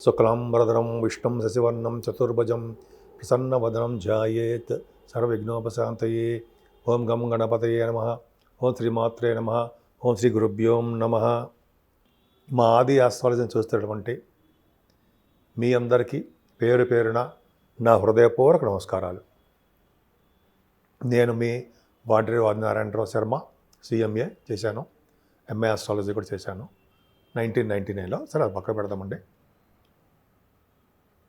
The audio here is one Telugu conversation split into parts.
శుక్లాంబరధరం విష్ణుం శశివర్ణం చతుర్భుజం ప్రసన్నవదనం ధ్యాయేత్ సర్వవిఘ్నోపశాంతయే. ఓం గం గణపతయే నమః. ఓం శ్రీమాత్రే నమః. ఓం శ్రీ గురుభ్యోం నమః. మా ఆది ఆస్ట్రాలజీని చూస్తున్నటువంటి మీ అందరికీ పేరు పేరున నా హృదయపూర్వక నమస్కారాలు. నేను మీ వాడ్రి నారాయణరావు శర్మ, CMA చేశాను, MA ఆస్ట్రాలజీ కూడా చేశాను 1999లో. సరే అది పక్క పెడదామండి.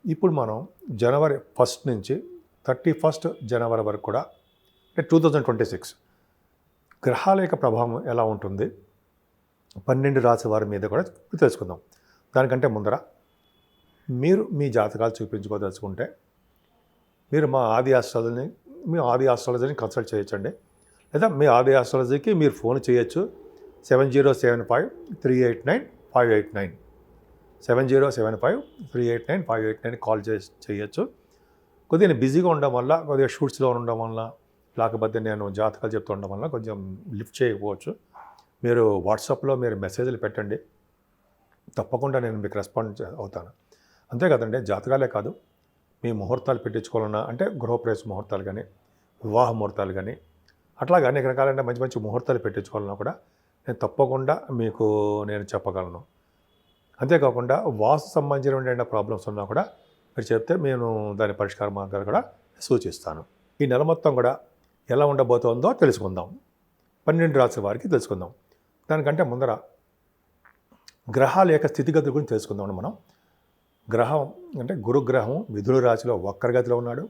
ఇప్పుడు మనం జనవరి 1 నుంచి 31 జనవరి వరకు కూడా, అంటే 2026 గ్రహాల యొక్క ప్రభావం ఎలా ఉంటుంది 12 రాశి వారి మీద కూడా తెలుసుకుందాం. దానికంటే ముందర మీరు మీ జాతకాలు చూపించుకోదలుచుకుంటే మీరు మా ఆది ఆస్ట్రాలజీని కన్సల్ట్ చేయొచ్చండి. లేదా మీ ఆది ఆస్ట్రాలజీకి మీరు ఫోన్ చేయొచ్చు. 7075389589 7075389589 కాల్ చేయొచ్చు. కొద్దిగా బిజీగా ఉండడం వల్ల, కొద్దిగా షూట్స్లో ఉండడం వల్ల, లేకపోతే నేను జాతకాలు చెప్తూ ఉండడం వల్ల కొంచెం లిఫ్ట్ చేయకపోవచ్చు. మీరు వాట్సాప్లో మీరు మెసేజ్లు పెట్టండి, తప్పకుండా నేను మీకు రెస్పాండ్ అవుతాను. అంతే కదండి, జాతకాలే కాదు, మీ ముహూర్తాలు పెట్టించుకోవాలన్నా, అంటే గృహప్రవేశ ముహూర్తాలు కానీ, వివాహ ముహూర్తాలు కానీ, అట్లాగే అనేక రకాలైన మంచి మంచి ముహూర్తాలు పెట్టించుకోవాలన్నా కూడా నేను తప్పకుండా మీకు నేను చెప్పగలను. అంతేకాకుండా వాస్తు సంబంధించిన ప్రాబ్లమ్స్ ఉన్నా కూడా మీరు చెప్తే నేను దాని పరిష్కార మార్గాలు కూడా సూచిస్తాను. ఈ నెల మొత్తం కూడా ఎలా ఉండబోతోందో తెలుసుకుందాం. 12 రాశి వారికి తెలుసుకుందాం. దానికంటే ముందర గ్రహాల యొక్క స్థితిగతుల గురించి తెలుసుకుందాం. మనం గ్రహం అంటే గురుగ్రహం మిథున రాశిలో వక్రగతిలో ఉన్నాడు.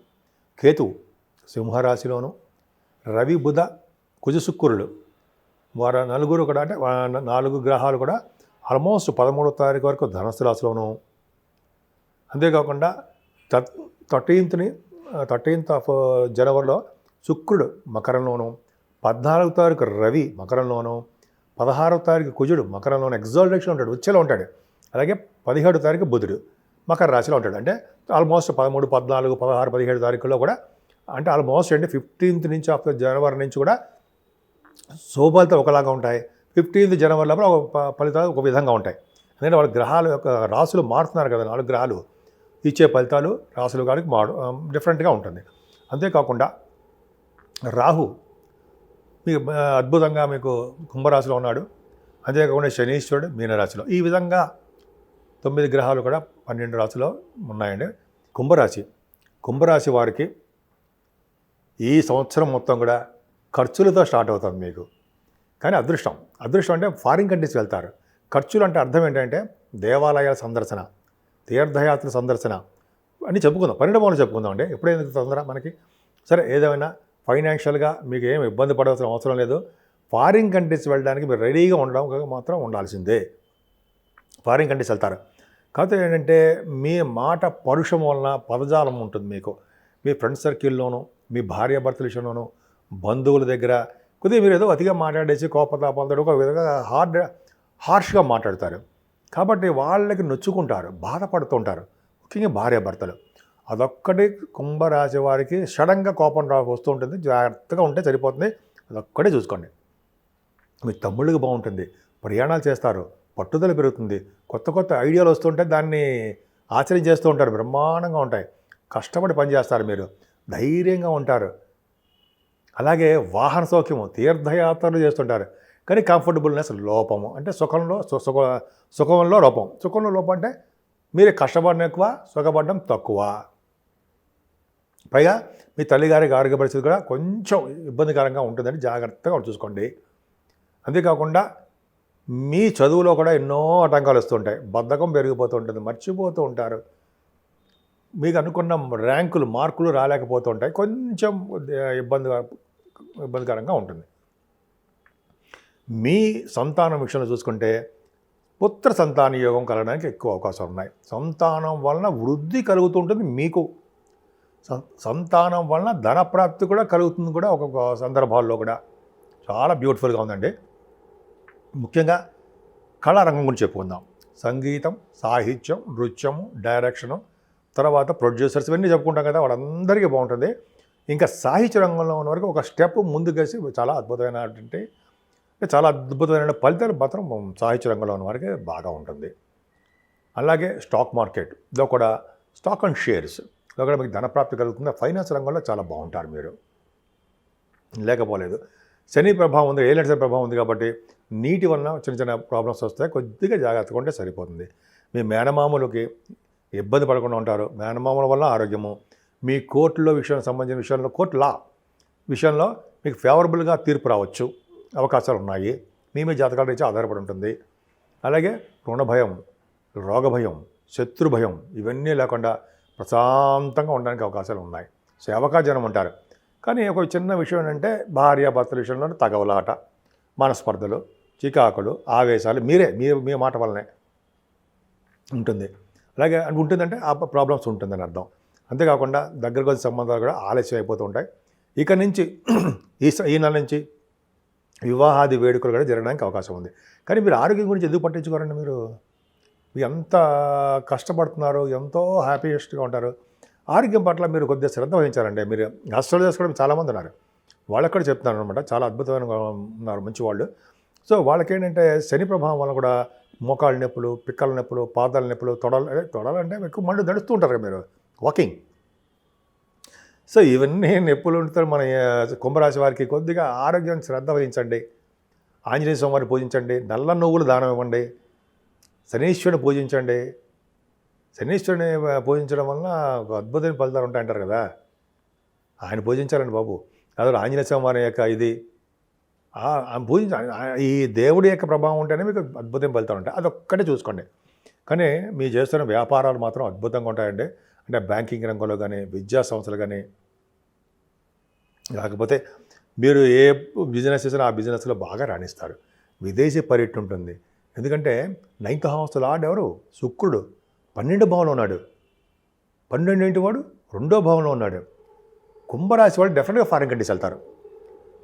కేతువు సింహరాశిలోను, రవి బుధ కుజ శుక్రులు వారు నలుగురు కూడా, అంటే 4 గ్రహాలు కూడా ఆల్మోస్ట్ 13వ తారీఖు వరకు ధనుస్సు రాశిలోను. అంతేకాకుండా 13th ఆఫ్ జనవరిలో శుక్రుడు మకరంలోను, 14వ తారీఖు రవి మకరంలోను, 16వ తారీఖు కుజుడు మకరంలోను ఎగ్జాల్టేషన్ ఉంటాడు, ఉచ్ఛలో ఉంటాడు. అలాగే 17వ తారీఖు బుధుడు మకర రాశిలో ఉంటాడు. అంటే ఆల్మోస్ట్ 13, 14, 16, 17 తారీఖుల్లో కూడా, అంటే ఆల్మోస్ట్ అంటే 15th నుంచి ఆఫ్ జనవరి నుంచి కూడా శోభాలతో ఒకలాగా ఉంటాయి. 15th జనవరి లోపల ఫలితాలు ఒక విధంగా ఉంటాయి. ఎందుకంటే వాళ్ళ గ్రహాల యొక్క రాశులు మారుతున్నారు కదా, 4 గ్రహాలు ఇచ్చే ఫలితాలు రాశులు కానీ డిఫరెంట్గా ఉంటుంది. అంతేకాకుండా రాహు మీకు అద్భుతంగా మీకు కుంభరాశిలో ఉన్నాడు. అంతేకాకుండా శనీశ్వరుడు మీనరాశిలో. ఈ విధంగా 9 గ్రహాలు కూడా 12 రాశిలో ఉన్నాయండి. కుంభరాశి వారికి ఈ సంవత్సరం మొత్తం కూడా ఖర్చులతో స్టార్ట్ అవుతుంది మీకు. కానీ అదృష్టం అంటే ఫారిన్ కంట్రీస్ వెళ్తారు. ఖర్చులు అంటే అర్థం ఏంటంటే దేవాలయాల సందర్శన, తీర్థయాత్ర సందర్శన అని చెప్పుకుందాం. పరిణామాలు చెప్పుకుందాం అండి. ఎప్పుడైనా తొందర మనకి. సరే, ఏదైనా ఫైనాన్షియల్గా మీకు ఏం ఇబ్బంది పడాల్సిన అవసరం లేదు. ఫారిన్ కంట్రీస్ వెళ్ళడానికి మీరు రెడీగా ఉండడం మాత్రం ఉండాల్సిందే. ఫారిన్ కంట్రీస్ వెళ్తారు. కాకపోతే ఏంటంటే మీ మాట పరుషం వలన పదజాలం ఉంటుంది మీకు. మీ ఫ్రెండ్ సర్కిల్లోనూ, మీ భార్యాభర్తల విషయంలోనూ, బంధువుల దగ్గర కొద్దిగా మీరు ఏదో అతిగా మాట్లాడేసి కోపతాపాలతో ఒక విధంగా హార్ష్గా మాట్లాడతారు. కాబట్టి వాళ్ళకి నొచ్చుకుంటారు, బాధపడుతుంటారు, ముఖ్యంగా భార్యాభర్తలు. అదొక్కటి కుంభరాశి వారికి సడన్గా కోపం వస్తూ ఉంటుంది. జాగ్రత్తగా ఉంటే సరిపోతుంది. అదొక్కటే చూసుకోండి. మీ తమ్ముళ్ళకి బాగుంటుంది, ప్రయాణాలు చేస్తారు, పట్టుదల పెరుగుతుంది, కొత్త కొత్త ఐడియాలు వస్తుంటే దాన్ని ఆచరించేస్తూ ఉంటారు, బ్రహ్మాండంగా ఉంటాయి. కష్టపడి పనిచేస్తారు, మీరు ధైర్యంగా ఉంటారు. అలాగే వాహన సౌఖ్యము, తీర్థయాత్రలు చేస్తుంటారు. కానీ కంఫర్టబుల్నెస్ లోపము, అంటే సుఖంలో లోపం అంటే మీరే కష్టపడడం ఎక్కువ, సుఖపడడం తక్కువ. పైగా మీ తల్లిగారికి ఆరోగ్య పరిస్థితి కూడా కొంచెం ఇబ్బందికరంగా ఉంటుందని జాగ్రత్తగా చూసుకోండి. అంతేకాకుండా మీ చదువులో కూడా ఎన్నో ఆటంకాలు వస్తుంటాయి. బద్ధకం పెరిగిపోతూ ఉంటుంది, మర్చిపోతూ ఉంటారు. మీకు అనుకున్న ర్యాంకులు, మార్కులు రాలేకపోతూ ఉంటాయి. కొంచెం ఇబ్బందికరంగా ఉంటుంది. మీ సంతానం విషయంలో చూసుకుంటే పుత్ర సంతాన యోగం కలగడానికి ఎక్కువ అవకాశాలు ఉన్నాయి. సంతానం వలన వృద్ధి కలుగుతూ ఉంటుంది మీకు. సంతానం వలన ధనప్రాప్తి కూడా కలుగుతుంది కూడా ఒక్కొక్క సందర్భాల్లో కూడా. చాలా బ్యూటిఫుల్గా ఉందండి. ముఖ్యంగా కళారంగం గురించి చెప్పుకుందాం. సంగీతం, సాహిత్యం, నృత్యము, డైరెక్షను, తర్వాత ప్రొడ్యూసర్స్ ఇవన్నీ చెప్పుకుంటాం కదా, వాళ్ళందరికీ బాగుంటుంది. ఇంకా సాహిత్య రంగంలో ఉన్న వరకు ఒక స్టెప్ ముందుకేసి చాలా అద్భుతమైన ఫలితాలు మాత్రం సాహిత్య రంగంలో ఉన్న వారికి బాగా ఉంటుంది. అలాగే స్టాక్ మార్కెట్లో కూడా స్టాక్ అండ్ షేర్స్లో కూడా మీకు ధనప్రాప్తి కలుగుతుంది. ఫైనాన్స్ రంగంలో చాలా బాగుంటారు మీరు, లేకపోలేదు. శని ప్రభావం ఉంది, ఏలినాటి శని ప్రభావం ఉంది కాబట్టి నీటి వలన చిన్న చిన్న ప్రాబ్లమ్స్ వస్తాయి. కొద్దిగా జాగ్రత్తగా ఉంటే సరిపోతుంది. మీ మేనమామలకి ఇబ్బంది పడకుండా ఉంటారు. మేనమామల వల్ల ఆరోగ్యము, మీ కోర్టులో విషయానికి సంబంధించిన విషయంలో కోర్టు లా విషయంలో మీకు ఫేవరబుల్గా తీర్పు రావచ్చు, అవకాశాలు ఉన్నాయి. మీ జాతకాల నుంచి ఆధారపడి ఉంటుంది. అలాగే రుణ భయం, రోగ భయం, శత్రు భయం ఇవన్నీ లేకుండా ప్రశాంతంగా ఉండడానికి అవకాశాలు ఉన్నాయి. సేవకా జనం ఉంటారు. కానీ ఒక చిన్న విషయం ఏంటంటే భార్యాభర్తల విషయంలో తగవలాట, మనస్పర్ధలు, చికాకులు, ఆవేశాలు మీ మాట వల్లనే ఉంటుంది. అలాగే ఉంటుందంటే ఆ ప్రాబ్లమ్స్ ఉంటుందని అర్థం. అంతేకాకుండా దగ్గర కొద్ది సంబంధాలు కూడా ఆలస్యం అయిపోతూ ఉంటాయి. ఇక నుంచి ఈ నెల నుంచి వివాహాది వేడుకలు కూడా జరగడానికి అవకాశం ఉంది. కానీ మీరు ఆరోగ్యం గురించి ఎందుకు పట్టించుకోరండి? మీరు ఎంత కష్టపడుతున్నారు, ఎంతో హ్యాపీయెస్ట్గా ఉంటారు. ఆరోగ్యం పట్ల మీరు కొద్దిగా శ్రద్ధ వహించాలండి. మీరు ఆస్ట్రాలజర్స్ కూడా చాలామంది ఉన్నారు, వాళ్ళకి కూడా చెప్తున్నారు అనమాట. చాలా అద్భుతమైన ఉన్నారు మంచి వాళ్ళు. సో వాళ్ళకేంటంటే శని ప్రభావం వల్ల కూడా మోకాళ్ళ నొప్పులు, పిక్కల నొప్పులు, పాదాల నొప్పులు, తొడలంటే ఎక్కువ మండు నడుస్తూ ఉంటారు కదా మీరు వాకింగ్. సో ఇవన్నీ నొప్పులు ఉంటారు. మన కుంభరాశి వారికి కొద్దిగా ఆరోగ్యాన్ని శ్రద్ధ వహించండి. ఆంజనేయ స్వామిని పూజించండి, నల్ల నువ్వులు దానం ఇవ్వండి, శనీశ్వరుని పూజించండి. శనీశ్వరుని పూజించడం వలన ఒక అద్భుతమైన ఫలితాలు ఉంటాయంటారు కదా, ఆయన పూజించాలండి బాబు. అదే ఆంజనేయ స్వామి వారి యొక్క ఇది ఈ దేవుడి యొక్క ప్రభావం ఉంటేనే మీకు అద్భుతమైన ఫలితాలు ఉంటాయి. అదొక్కటే చూసుకోండి. కానీ మీరు చేస్తున్న వ్యాపారాలు మాత్రం అద్భుతంగా ఉంటాయండి. అంటే బ్యాంకింగ్ రంగంలో కానీ, విద్యా సంస్థలు కానీ, లేకపోతే మీరు ఏ బిజినెస్ చేసినా ఆ బిజినెస్లో బాగా రాణిస్తారు. విదేశీ పర్యటన ఉంటుంది. ఎందుకంటే 9th హౌస్ లార్డ్ ఎవరు? శుక్రుడు 12వ భావంలో ఉన్నాడు. 12 ఏంటి వాడు? 2వ భావంలో ఉన్నాడు. కుంభరాశి వాళ్ళు డెఫినెట్గా ఫారిన్ కంట్రీస్ వెళ్తారు.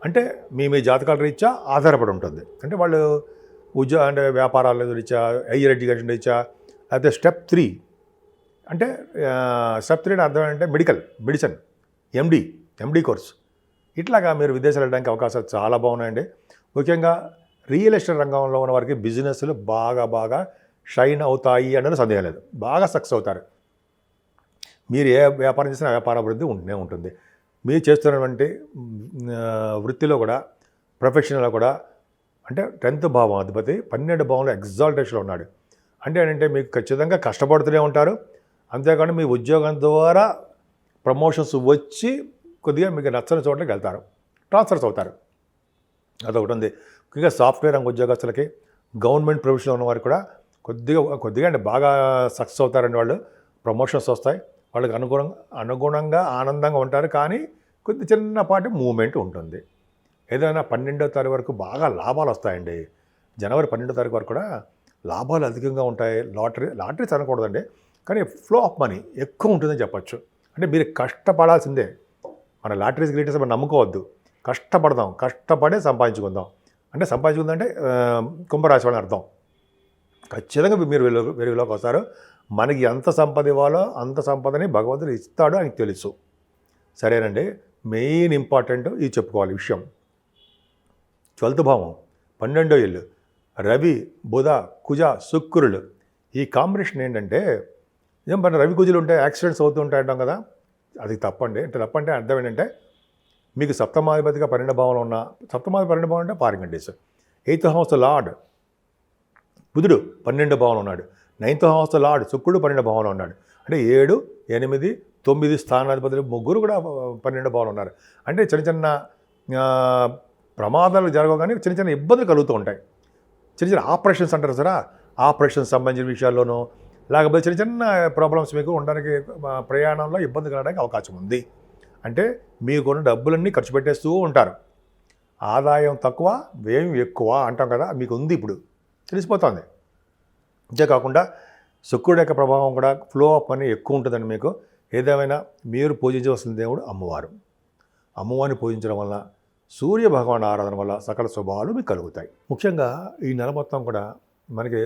అంటే మీ జాతకాల రీత్యా ఆధారపడి ఉంటుంది. అంటే వాళ్ళు అంటే వ్యాపారాల రీత్యా, హైయర్ ఎడ్యుకేషన్ రీత్యా, లేకపోతే స్టెప్ 3 అంటే స్టెప్ 3 అర్థం ఏంటంటే మెడిసిన్, ఎండి కోర్స్. ఇట్లాగా మీరు విదేశాలు వెళ్ళడానికి అవకాశాలు చాలా బాగున్నాయండి. ముఖ్యంగా రియల్ ఎస్టేట్ రంగంలో ఉన్న వారికి బిజినెస్లు బాగా షైన్ అవుతాయి అన్నది సందేహం లేదు. బాగా సక్సెస్ అవుతారు. మీరు ఏ వ్యాపారం చేసినా వ్యాపార అభివృద్ధి ఉంటూనే ఉంటుంది. మీరు చేస్తున్నటువంటి వృత్తిలో కూడా, ప్రొఫెషన్లో కూడా, అంటే 10th భావం అధిపతి 12వ భావంలో ఎగ్జాల్టేషన్లో ఉన్నాడు. అంటే ఏంటంటే మీకు ఖచ్చితంగా కష్టపడుతూనే ఉంటారు. అంతేకాని మీ ఉద్యోగం ద్వారా ప్రమోషన్స్ వచ్చి కొద్దిగా మీకు నచ్చని చోట్లకి వెళ్తారు, ట్రాన్స్ఫర్స్ అవుతారు. అదొకటి ఉంది. ముఖ్యంగా సాఫ్ట్వేర్ రంగ ఉద్యోగస్తులకి, గవర్నమెంట్ ప్రొఫెషన్లో ఉన్నవారికి కూడా కొద్దిగా అంటే బాగా సక్సెస్ అవుతారండి. వాళ్ళు ప్రమోషన్స్ వస్తాయి, వాళ్ళకి అనుగుణంగా ఆనందంగా ఉంటారు. కానీ కొద్ది చిన్నపాటి మూమెంట్ ఉంటుంది. ఏదైనా 12వ తారీఖు వరకు బాగా లాభాలు వస్తాయండి. జనవరి 12వ తారీఖు వరకు కూడా లాభాలు అధికంగా ఉంటాయి. లాటరీస్ అనకూడదండి, కానీ ఫ్లో ఆఫ్ మనీ ఎక్కువ ఉంటుందని చెప్పచ్చు. అంటే మీరు కష్టపడాల్సిందే. మన లాటరీస్ గ్రీటరీస్ మనం నమ్ముకోవద్దు. కష్టపడదాం, కష్టపడే సంపాదించుకుందాం. అంటే సంపాదించుకుందంటే కుంభరాశి వాళ్ళని అర్థం. ఖచ్చితంగా మీరు వెలుగులోకి వస్తారు. మనకి ఎంత సంపద ఇవ్వాలో అంత సంపదని భగవంతుడు ఇస్తాడో ఆయనకు తెలుసు. సరేనండి. మెయిన్ ఇంపార్టెంట్ ఇది చెప్పుకోవాలి విషయం. 12th భావం 12వ ఇల్లు, రవి, బుధ, కుజ, శుక్రులు. ఈ కాంబినేషన్ ఏంటంటే ఏం మన రవి కుజులు ఉంటే యాక్సిడెంట్స్ అవుతూ ఉంటాయంటాం కదా, అది తప్పండి. అంటే తప్పంటే అర్థం ఏంటంటే మీకు సప్తమాధిపతిగా 12వ భావంలో ఉన్న, సప్తమాధిపతి 12వ భావం అంటే foreign countries. 8th house lord బుధుడు 12వ భావంలో ఉన్నాడు. 9th హౌస్ లార్డ్ శుక్రుడు 12వ భావంలో ఉన్నాడు. అంటే 7, 8, 9 స్థానాధిపతులు ముగ్గురు కూడా 12వ భావంలో ఉన్నారు. అంటే చిన్న ప్రమాదాలు జరగవు, కానీ చిన్న ఇబ్బందులు కలుగుతూ ఉంటాయి. చిన్న ఆపరేషన్స్ అంటారు సరే, ఆపరేషన్స్ సంబంధించిన విషయాల్లోనూ, లేకపోతే చిన్న ప్రాబ్లమ్స్ మీకు ఉండడానికి, ప్రయాణంలో ఇబ్బంది కలగడానికి అవకాశం ఉంది. అంటే మీకున్న డబ్బులన్నీ ఖర్చు పెట్టేస్తూ ఉంటారు. ఆదాయం తక్కువ, వ్యయం ఎక్కువ అంటాం కదా, మీకు ఉంది, ఇప్పుడు తెలిసిపోతుంది. అంతేకాకుండా శుక్రుడి యొక్క ప్రభావం కూడా ఫ్లో ఆఫ్ మనీ ఎక్కువ ఉంటుందండి మీకు. ఏదేమైనా మీరు పూజించవలసిన దేవుడు అమ్మవారు. అమ్మవారిని పూజించడం వల్ల, సూర్య భగవాన్ ఆరాధన వల్ల సకల శుభాలు మీకు కలుగుతాయి. ముఖ్యంగా ఈ నెల మొత్తం కూడా మనకి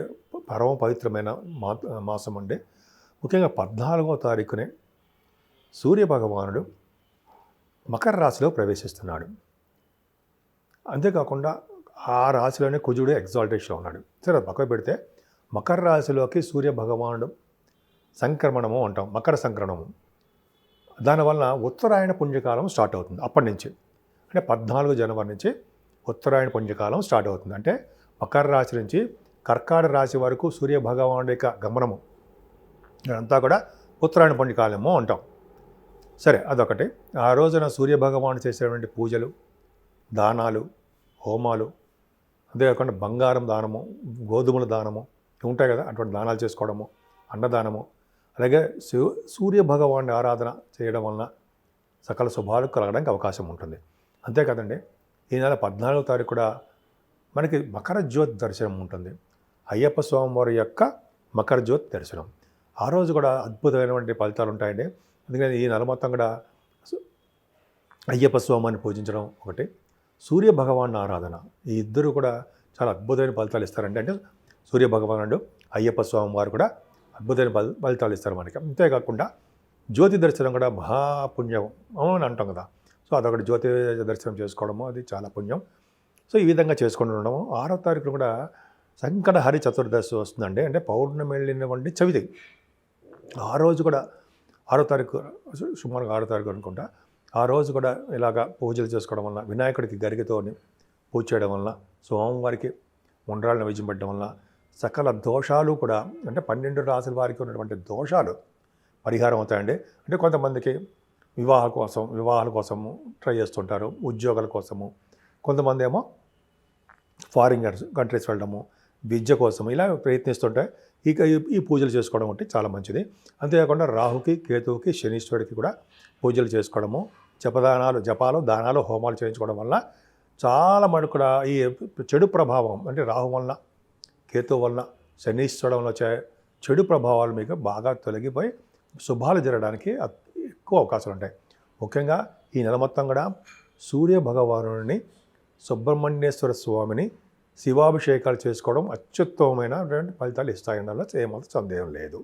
పరమ పవిత్రమైన మాసం అండి. ముఖ్యంగా 14వ తారీఖునే సూర్య భగవానుడు మకర రాశిలో ప్రవేశిస్తున్నాడు. అంతేకాకుండా ఆ రాశిలోనే కుజుడు ఎగ్జాల్టేషన్లో ఉన్నాడు. సరే పక్కన పెడితే మకర రాశిలోకి సూర్య భగవానుడు సంక్రమణము అంటాం, మకర సంక్రమణము. దానివల్ల ఉత్తరాయణ పుణ్యకాలం స్టార్ట్ అవుతుంది. అప్పటి నుంచి అంటే 14 జనవరి నుంచి ఉత్తరాయణ పుణ్యకాలం స్టార్ట్ అవుతుంది. అంటే మకర రాశి నుంచి కర్కాటక రాశి వరకు సూర్య భగవానుడి యొక్క గమనము ఇదంతా కూడా ఉత్తరాయణ పుణ్యకాలము అంటాం. సరే, అదొకటి. ఆ రోజున సూర్య భగవానుడు చేసేటువంటి పూజలు, దానాలు, హోమాలు, అంతేకాకుండా బంగారం దానము, గోధుమల దానము ఉంటాయి కదా, అటువంటి దానాలు చేసుకోవడము, అన్నదానము, అలాగే సూర్య భగవానుడి ఆరాధన చేయడం వలన సకల శుభాలు కలగడానికి అవకాశం ఉంటుంది. అంతే కదండి, ఈ నెల 14వ తారీఖు కూడా మనకి మకర జ్యోతి దర్శనం ఉంటుంది. అయ్యప్ప స్వామివారి యొక్క మకర జ్యోతి దర్శనం. ఆ రోజు కూడా అద్భుతమైనటువంటి ఫలితాలు ఉంటాయండి. అందుకని ఈ నెల మొత్తం కూడా అయ్యప్ప స్వామిని పూజించడం ఒకటి, సూర్య భగవాన్ ఆరాధన, ఈ ఇద్దరు కూడా చాలా అద్భుతమైన ఫలితాలు ఇస్తారండి. అంటే సూర్య భగవానుడు, అయ్యప్ప స్వామి వారు కూడా అద్భుతమైన ఫలితాలు ఇస్తారు మనకి. అంతేకాకుండా జ్యోతి దర్శనం కూడా మహాపుణ్యం అని అంటాం కదా. సో అదొకటి, జ్యోతి దర్శనం చేసుకోవడము అది చాలా పుణ్యం. సో ఈ విధంగా చేసుకుంటూ ఉండడము. 6వ తారీఖు కూడా సంకటహరి చతుర్దశి వస్తుందండి. అంటే పౌర్ణమి వెళ్ళినటువంటి చవితి. ఆ రోజు కూడా 6వ తారీఖు, సుమారుగా 6వ తారీఖు అనుకుంటా, ఆ రోజు కూడా ఇలాగా పూజలు చేసుకోవడం వల్ల, వినాయకుడికి గరికతోని పూజ చేయడం వల్ల, స్వామివారికి ఉండ్రాళ్ళ నైవేద్యం పెట్టడం వల్ల సకల దోషాలు కూడా, అంటే 12 రాశుల వారికి ఉన్నటువంటి దోషాలు పరిహారం అవుతాయండి. అంటే కొంతమందికి వివాహాల కోసము ట్రై చేస్తుంటారు, ఉద్యోగాల కోసము, కొంతమంది ఏమో ఫారిన్ కంట్రీస్ వెళ్ళడము, విద్య కోసం ఇలా ప్రయత్నిస్తుంటే ఈ పూజలు చేసుకోవడం అంటే చాలా మంచిది. అంతేకాకుండా రాహుకి, కేతువుకి, శనీశ్వరుడికి కూడా పూజలు చేసుకోవడము, జపాలు, దానాలు, హోమాలు చేయించుకోవడం వల్ల చాలా మటుకు కూడా ఈ చెడు ప్రభావం, అంటే రాహు వలన, కేతువు వలన, శనీశ్వరుడు వలన వచ్చే చెడు ప్రభావాలు మీకు బాగా తొలగిపోయి శుభాలు జరగడానికి ఎక్కువ అవకాశాలు ఉంటాయి. ముఖ్యంగా ఈ నెల మొత్తం కూడా సూర్య భగవానుడిని, సుబ్రహ్మణ్యేశ్వర స్వామిని శివాభిషేకాలు చేసుకోవడం అత్యుత్తమమైన ఫలితాలు ఇస్తాయనలో ఏమాత్రం సందేహం లేదు.